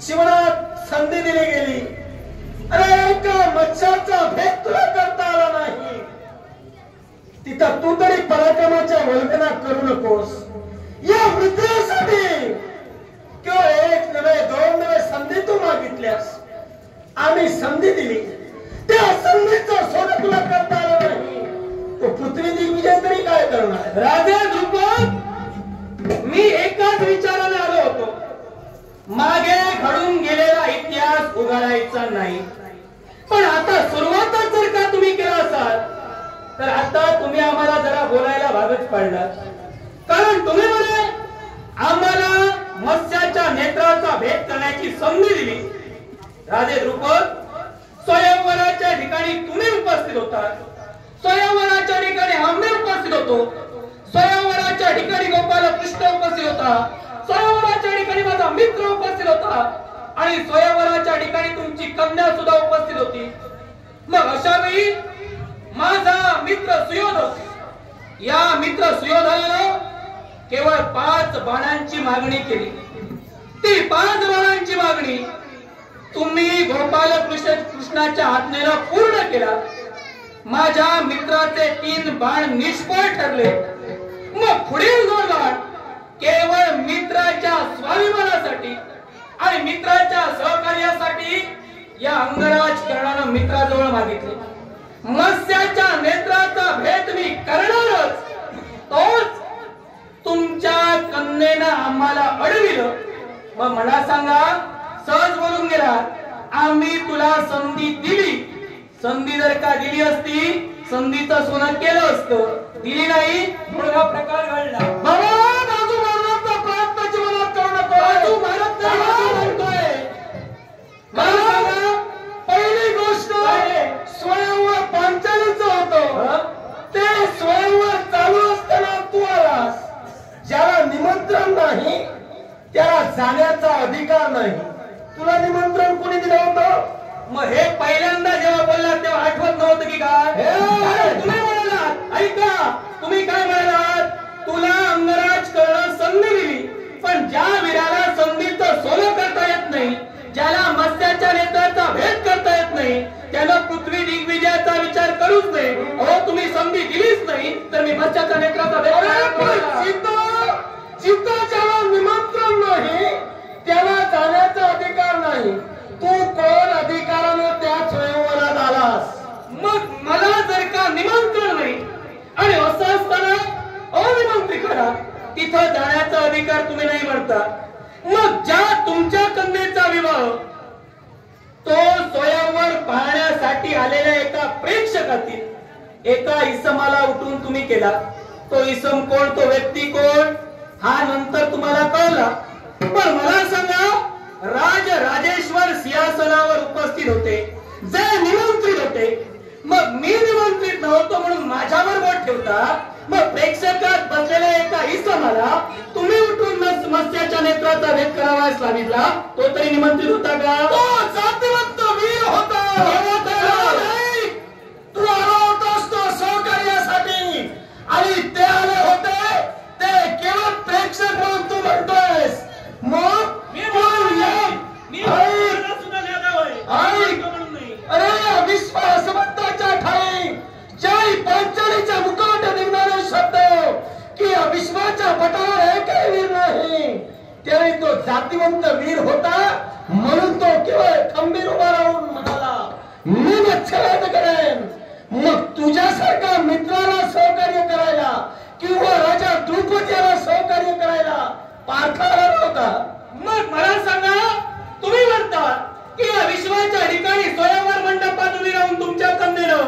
जीवनात संधी दिली गेली, अरे एका मच्छाचा भेद तुला करता आला नाही, तिथं तू तरी पराक्रमाच्या वल्गना करू नकोस. या मित्रासाठी किंवा एक नव्हे दोन नव्हे संधी तू मागितल्यास, आम्ही संधी दिली, त्या संधीचं सोनं तुला करता आलं नाही, तो पृथ्वी दिग्विजय तरी काय करणार? राजा ध्रुपद, मी एकाच विचाराने आलो होतो, मागे घडून गेलेला इतिहास उघडायचा नाही. पण आता सुरुवातच जर का तुम्ही केला असाल तर आता तुम्ही आम्हाला जरा बोलायला भागच पाडला. कारण तुम्ही म्हणे आम्हाला मत्स्याच्या नेत्राचा भेद करण्याची संधी दिली. राजे ध्रुपद, स्वयंवराच्या ठिकाणी तुम्ही उपस्थित होता, स्वयंवराच्या ठिकाणी आम्ही उपस्थित होतो, स्वयंवराच्या ठिकाणी गोपाल कृष्ण उपस्थित होता, स्वयंवराच्या ठिकाणी माझा मित्र उपस्थित होता आणि स्वयंवराच्या ठिकाणी तुमची कन्या सुद्धा उपस्थित होती. मग अशा वेळी माझा मित्र सुयोधन, या मित्र सुयोधनानं केवळ 5 बाणांची मागणी केली. ती 5 बाणांची मागणी तुम्ही गोपाल कृष्णाच्या आज्ञेनं पूर्ण केला. माझ्या मित्राचे 3 बाण निष्फळ ठरले. मग पुढील 2 बाण केवळ मित्राच्या स्वाभिमानासाठी आणि मित्राच्या सहकार्यासाठी या अंगराज कर्णानं मित्राजवळ मागितले. मत्स्याच्या नेत्राचा भेद मी करणारच, तोच तुमच्या कन्येनं आम्हाला अडविलं. मग मला सांगा, सहज बोलून गेला, आम्ही तुला संधी दिली, संधी जर का दिली असती संधीचं सोनं केलं असतं, दिली नाही म्हणून हा प्रकार घडला. बाजू मारण्याचा प्रयत्न जीवनात करू नको. बाजू मारत म्हणतोय. मला सांगा, पहिली गोष्ट स्वयंवर पांचालीचं होतं, ते स्वयंवर चालू असताना तू आलास. ज्याला निमंत्रण नाही त्याला जाण्याचा अधिकार नाही. तुला निमंत्रण कोणी दिलं होतं? मग हे पहिल्यांदा जेव्हा बोललात तेव्हा आठवत नव्हतं की काय? तुम्ही म्हणालात, ऐका, तुम्ही काय म्हणालात, तुला अंगराज करणं संधी दिली, पण ज्या वीराला संधीचं सोनं करता येत नाही, ज्याला मत्स्याच्या नेत्राचा भेद करता येत नाही, त्यानं पृथ्वी दिग्विजयाचा विचार करूच नाही. अहो, तुम्ही संधी दिलीच नाही तर मी मत्स्याच्या नेत्राचा भेद जिथं ज्याला निमंत्रण नाही त्याला जाण्याचा अधिकार नाही. तू कोण अधिकारानं त्या स्वयंवरात आलास? मग मला जर का निमंत्रण नाही आणि असं असताना अनिमंत्रित करा, तिथं जाण्याचा अधिकार तुम्ही नाही म्हणता, मग ज्या तुमच्या कन्येचा विवाह तो स्वयंवर पाहण्यासाठी आलेल्या एका प्रेक्षकातील एका इसमाला उठून तुम्ही केला. तो इसम कोण, तो व्यक्ती कोण, हा नंतर तुम्हाला कळला. पण मला सांगा, राजेश्वर सिंहासनावर उपस्थित होते, जे निमंत्रित होते, मग मी निमंत्रित नव्हतो म्हणून माझ्यावर बोट ठेवता. मग प्रेक्षकात बसलेल्या एका इसमाला तुम्ही उठून मत्स्याच्या नेत्राचा भेद करावा सांगितला, तो तरी निमंत्रित होता का? तो जातिवंत वीर होता. तू आला होतास तो सहकार्यासाठी आणि ते आले होते ते केवळ प्रेक्षक म्हणून तू म्हणतोयस. मग अरे विश्वासवंताच्या ठाई जय पांचालीच्या मुखात निघणारे शब्द की विश्वाच्या पटावर एकही वीर नाही, त्याने तो जातिवंत वीर होता म्हणून तो केवळ खंबीर उभा राहून म्हणाला, मी मत्स्यवध करेन. मग तुझ्यासारखा मित्राला सहकार्य करायला किंवा राजा द्रुपद याला सहकार्य करायला पार्थाला नव्हता. मग मला सांगा, तुम्ही म्हणता की या विश्वाच्या ठिकाणी स्वयंवर मंडपात उभी राहून तुमच्या कन्येनं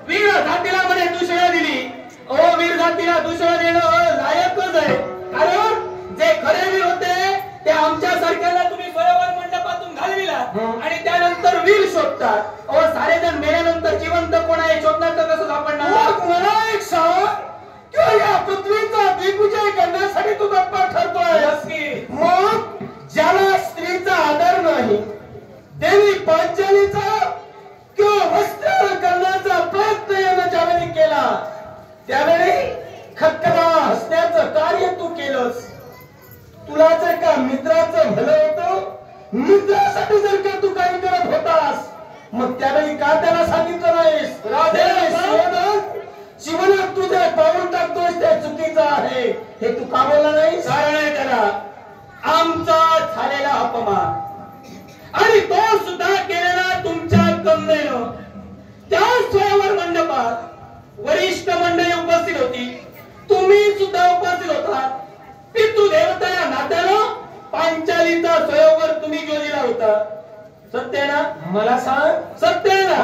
वीर जातीला म्हणे दुसऱ्या दिली. ओ, वीर जातीला दुसरं देणं लायकच आहे, कारण जे खरे वीर होते ते आमच्या सारख्याला तुम्ही स्वयंवर मंडपातून घालविला आणि त्यानंतर वीर शोधतात. अहो, सारेजण मेल्यानंतर जिवंत कोण आहे शोधणार तर कसं सापडणार? मला एक सांग, किंवा या पृथ्वीचा दिग्विजय करण्यासाठी तू तत्पर ठरतोय. मग ज्याला स्त्रीचा आदर नाही, देवी पांचालीचा किंवा वस्त्र करण्याचा प्रयत्न यानं ज्यावेळी केला त्यावेळी खक्कदा हसण्याचं कार्य तू केलंस. तुला जर का मित्राचं भलं होतं मित्रासाठी जर का तू काही करत होतास मग त्यावेळी का त्याला सांगितलं नाहीस जीवनात तू जे पाऊल टाकतोस ते चुकीचं आहे हे तू का बोलला नाहीस? कारण आहे त्याला आमचा झालेला अपमान आणि तो सुद्धा केलेला तुमच्या कमनेनं. त्या स्वयंवर मंडपात वरिष्ठ मंडळी उपस्थित होती, तुम्ही सुद्धा उपस्थित होता. पितृदेवता या नात्यानं पांचालीचा स्वयंवर तुम्ही योजिला होता. सत्य आहे ना? मला सांग. सत्य आहे ना?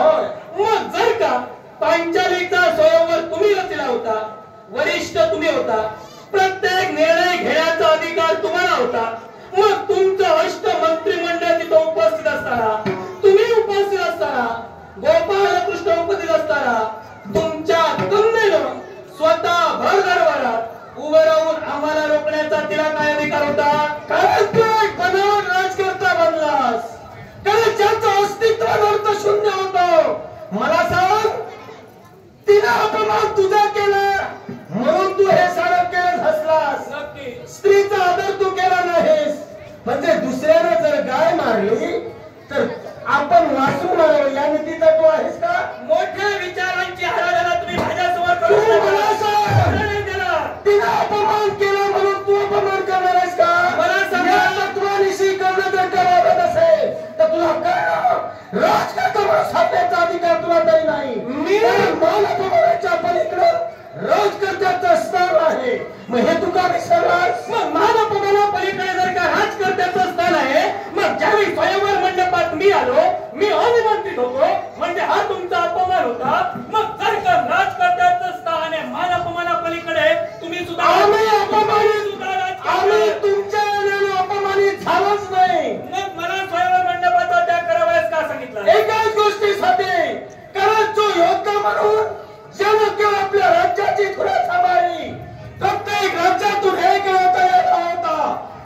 मग जर का पांचालीचा स्वयंवर तुम्ही रचला होता, वरिष्ठ तुम्ही होता, प्रत्येक निर्णय घेण्याचा अधिकार तुम्हाला होता, मग तुमचं अष्ट मंत्रिमंडळ तिथं उपस्थित असताना, तुम्ही उपस्थित असताना, गोपालकृष्ण उपस्थित असताना तुमच्या कन्येनं स्वतः भर दरबारात उभं राहून आम्हाला रोखण्याचा तिला काय अधिकार होता? कारण तू एक बनावट राजकर्ता बनलास, कारण ज्याचं अस्तित्व नव्हतं, शून्य होतं. मला सांग, तिने अपमान तुझा केला म्हणून तू हे सारं केलं हसलास. स्त्रीचा आदर तू केला नाहीस. म्हणजे दुसऱ्याने जर गाय मारली तर आपण वासू मारावं या नीतीचा तू आहेस का? मोठ्या विचारांची आराधना तुम्ही माझ्यासमोर करू तिने अपमान केला म्हणून तू अपमान करणार आहेस का? मला सांगा, तत्वानिशी करणं जर का वागत असेल तर तुला काय राजकारणावर साधण्याचा अधिकार तुला तरी नाही. मी मानवपणाच्या पलीकडे राजकर्त्याचं स्थान आहे. मग हे तू का विसरलास? मग मानवपणा पलीकडे जर का राजकर्त्याचं स्थान आहे, मग ज्यावेळी स्वयंवर मंडपात मी आलो, मी अनिमंत्रित होतो, म्हणजे हा तुमचा अपमान होता. मग जर का राजकर्त्याचं स्थान आहे मानवपणा पलीकडे, तुम्ही सुद्धा आम्ही तुमच्या अपमानित झालोच नाही. मग मला स्वयंवर मंडपाचा त्याग करावयास का सांगितलं? एकाच गोष्टीसाठी, कारण जो योद्धा म्हणून ज्यानं केवळ आपल्या राज्याची धुरा सांभाळली, प्रत्येक राज्यातून एक तयार होता.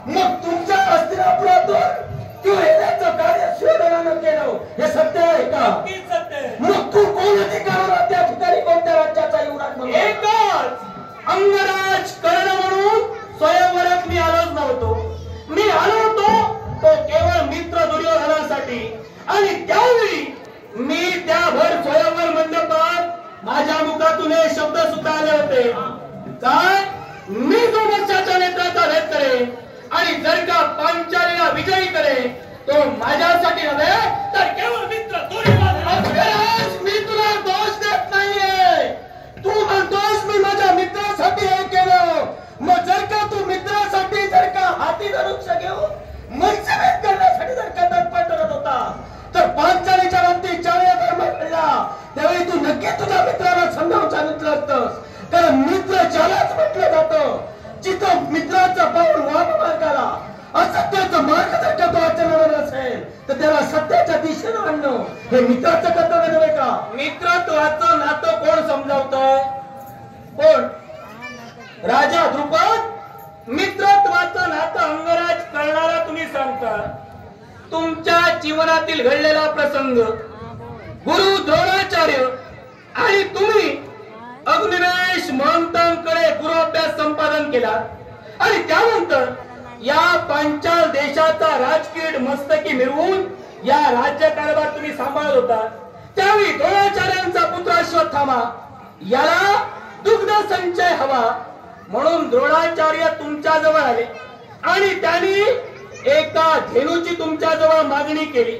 मग तुमच्या हस्तिनापुरातून तू येण्याचं कार्य शिवधनानं केलं, हे सत्य आहे का? सत्य. मग तू कोण अधिकाराला त्या ठिकाणी कोणत्या राज्याचा युवराज म्हणून? एकच अंगराज कर्ण म्हणून स्वयंवरात मी आलोच नव्हतो. मी आलो होतो तो केवळ मित्र दुर्योधनासाठी. आणि त्यावेळी मी त्या भर स्वयंवर मंडपात माझ्या मुखातून हे शब्द सुद्धा आले होते. काय? मी जो वर्षाच्या नेत्राचा भेद करेन आणि जर का पांचालीला विजयी करेन, तो माझ्यासाठी नव्हे तर केवळ मित्र दुर्योधनासाठी. मी तुला दोष देत नाहीये. तू म्हणतोस मी माझ्या मित्रासाठी हे केलं. मग जर का तू मित्रासाठी जर का हाती धरुक्ष घेऊन मनसेवेत करण्यासाठी जर का तत्पर करत होता, तर पांचालीच्या बाबतीत ज्यावेळी धर्म घडला त्यावेळी तू नक्की तुझ्या मित्राला समजावून सांगितलं असतंस. कारण मित्र ज्यालाच म्हटलं जातं, जिथं मित्राचा पाऊल वाम मार्गाला असत्याचा मार्ग जर का तो आचरणार असेल तर त्याला सत्याच्या दिशेनं आणणं हे मित्राचं कर्तव्य नव्हे का? मित्रत्वाचं नातं कोण समजावतं? कोण? राजा द्रुपद. मित्रत्वाचं नातं अंगराज करणारा तुम्ही सांगता. तुमच्या जीवनातील घडलेला प्रसंग, गुरु द्रोणाचार्य आणि तुम्ही अग्निवेश महंतांकडे गुरुअभ्यास संपादन केला आणि त्यानंतर या पांचाल देशाचा राजकीय मस्तकी मिळवून या राज्यकारभार तुम्ही सांभाळत होता. त्यावेळी द्रोणाचार्यांचा पुत्र अश्वत्थामा याला दुग्ध संचय हवा म्हणून द्रोणाचार्य तुमच्या जवळ आले आणि त्यांनी एका धेनूची तुमच्या जवळ मागणी केली.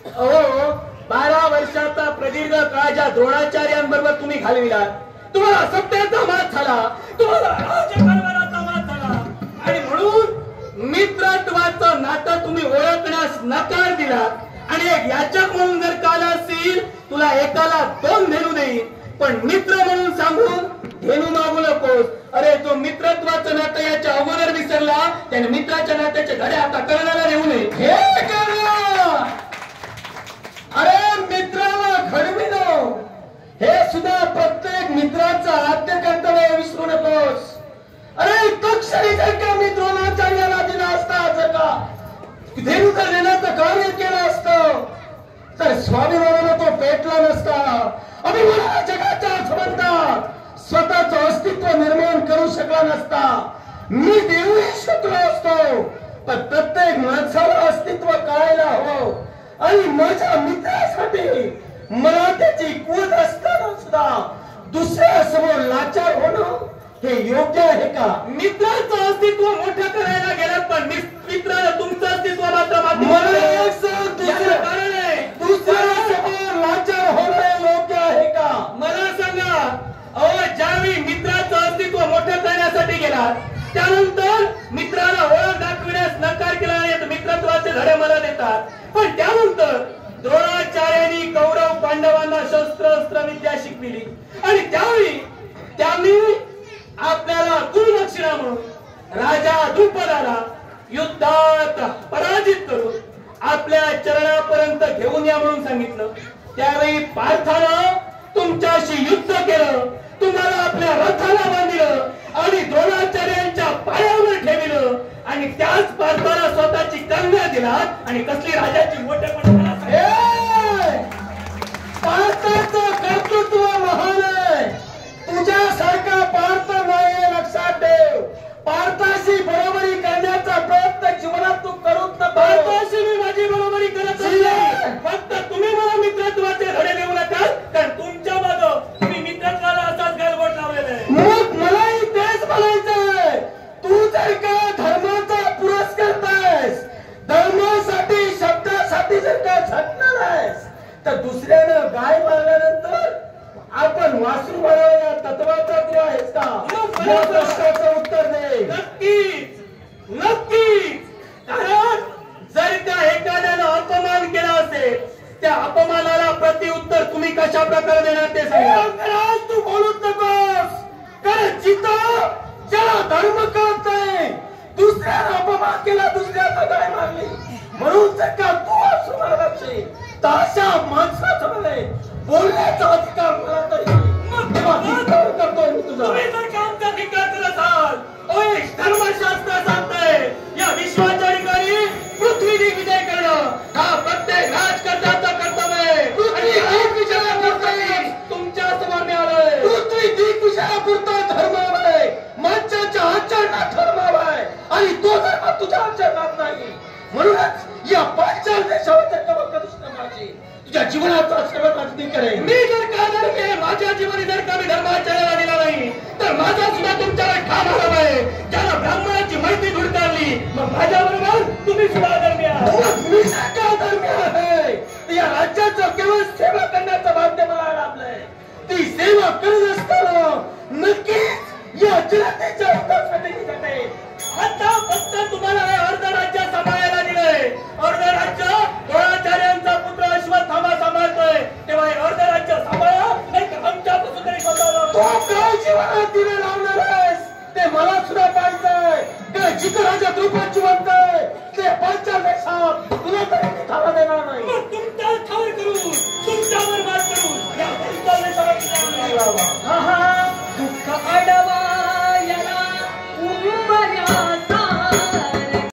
अहो, 12 वर्षाचा प्रदीर्घ काळ ज्या द्रोणाचार्यांबरोबर तुम्ही घालविला, तुम्हाला सत्याचा मात झाला, तुम्हाला राजकारभाराचा मात झाला आणि म्हणून मित्रत्वाचं नातं तुम्ही ओळखण्यास नकार दिला. आणि एक याचक म्हणून जर काल असतील, तुला एकाला 2 धेनू देईल, पण मित्र म्हणून सांगून धेनू मागू नकोस. अरे, जो मित्रत्वाचं नातं याच्या अगोदर विसरला त्याने मित्राच्या नात्याचे धडे आता कर्णाला देऊ नये. हे कर्ण, अरे मित्राला घडविणं हे सुद्धा प्रत्येक मित्राचं आद्य कर्तव्य विसरू नकोस. अरे, तो क्षणी जर का मी द्रोणाचार्याला दिला असता, जर का धेनू जर देण्याचं कार्य केलं असतं तर स्वाभिमानाला तो पेटला नसता. अभिमानाला जगाच्या संबंधात स्वतःचं अस्तित्व निर्माण करू शकला नसता. मी देऊही शकलो असतो, पण प्रत्येक माणसाला अस्तित्व कळायला आणि माझ्या मित्रासाठी मला त्याची कुवत असताना सुद्धा दुसऱ्या समोर लाचार होणं हे योग्य आहे का? मित्राचं अस्तित्व मोठं करायला गेलात पण मित्राला तुमचं अस्तित्व मात्र मला एक सांग, दुसऱ्या समोर लाचार होणं योग्य आहे का? मला सांगा, अहो ज्यावेळी मित्राचं अस्तित्व मोठं करण्यासाठी गेला त्यानंतर मित्राला ओळख दाखविण्यास नकार केला नाही, मित्रत्वाचे धडे मला देतात. पण त्यानंतर द्रोणाचार्यांनी कौरव पांडवांना शस्त्र विद्या शिकविली आणि त्यावेळी त्यांनी आपल्याला गुरुदक्षिणा म्हणून राजा द्रुपदाला युद्धात पराजित करून आपल्या चरणापर्यंत घेऊन या म्हणून सांगितलं. त्यावेळी पार्थानं तुमच्याशी युद्ध केलं, तुम्हाला आपल्या रथाला बांधिलं आणि द्रोणाचार्यांच्या पायावर ठेविलं आणि त्याच पार्थाला स्वतःची कन्या दिला आणि कसली राजाची मोठेपणा. पार्थाचं कर्तृत्व महान आहे, तुझ्यासारखा पार्थ नाही लक्षात ठेव. पार्थाशी बरोबरी करण्याचा प्रयत्न जीवनात तू करूच नको. पार्थाशी मी माझी बरोबरी करत नाही, फक्त तुम्ही मला मित्रत्वाचे धडे देऊ नका, कारण तुमच्या मागं तुम्ही मित्रत्वाला असाच गैरबोट लावलेला आहे. मग मलाही तेच म्हणायचंय, तू जर का धर्माचा पुरस्कार आहेस, धर्मासाठी शब्दासाठी जर का झटणार आहेस तर दुसऱ्यानं गाय मारल्यानंतर आपण वासरू बनवल्या तत्वाचा तू आहेस का? या प्रश्नाचं उत्तर दे. नक्कीच नक्कीच, कारण जर त्या एखाद्यानं अपमान केला असेल त्या अपमानाला प्रत्युत्तर तुम्ही कशा प्रकारे देणार ते सांगा. तू बोलूच नकोस, कारण जिथं ज्याला धर्म कळत नाही दुसऱ्यानं अपमान केला, दुसऱ्याचा गाय मारली म्हणून जर का तू वासरू मारला तर अशा माणसाचं बोलण्याचा अधिकार मला तरी करतोय मी तुझा. तुम्ही जर का आमचा धिक्कार करत असाल, धर्मशास्त्र सांगतंय या विश्वाच्या ठिकाणी पृथ्वी दिग्विजय करणं हा प्रत्येक राजकर्त्याचं कर्तव्य आहे. पृथ्वी दिग्विजयापुरता तुमच्या समोर मी आलोय. पृथ्वी दिग्विजयापुरता धर्म आहे, माणसाच्या आचरणात धर्म आहे आणि तो धर्म तुझ्या आचरणात नाही. म्हणूनच या पाश्चात्य देशावर माझी तुझ्या जीवनाचा सर्वात करेन. मी जर का माझ्या जीवनी जर का मी धर्माचरणाला दिला नाही तर माझा सुद्धा तुमच्यावर ठाम आरोप आहे. ज्याला ब्राह्मणाची माहिती धुडकारली मग माझ्या बरोबर तुम्ही सुद्धा धर्मी आहात. मी का धर्मी आहे? या राज्याचं केवळ सेवा करण्याचं भाग्य मला लाभलंय. ती सेवा करत असताना नक्कीच या जनतेच्या हितासाठी मी जगेन. आता फक्त तुम्हाला हे अर्ध राज्य सांभाळायला दिलंय. अर्ध राज्य द्रोणाचार्यांचा पुत्र अश्वत्थामा सांभाळतोय, तेव्हा हे अर्ध राज्य सांभाळा, नाही तर आमच्यापासून तरी सांभाळा. तो काय जीवनात दिवे लावणार आहेस ते मला सुद्धा पाहिजे. काय जिथं राजा द्रुपद जिवंत आहे ते पाश्चात्य देशात तुला तरी थांबा देणार नाही.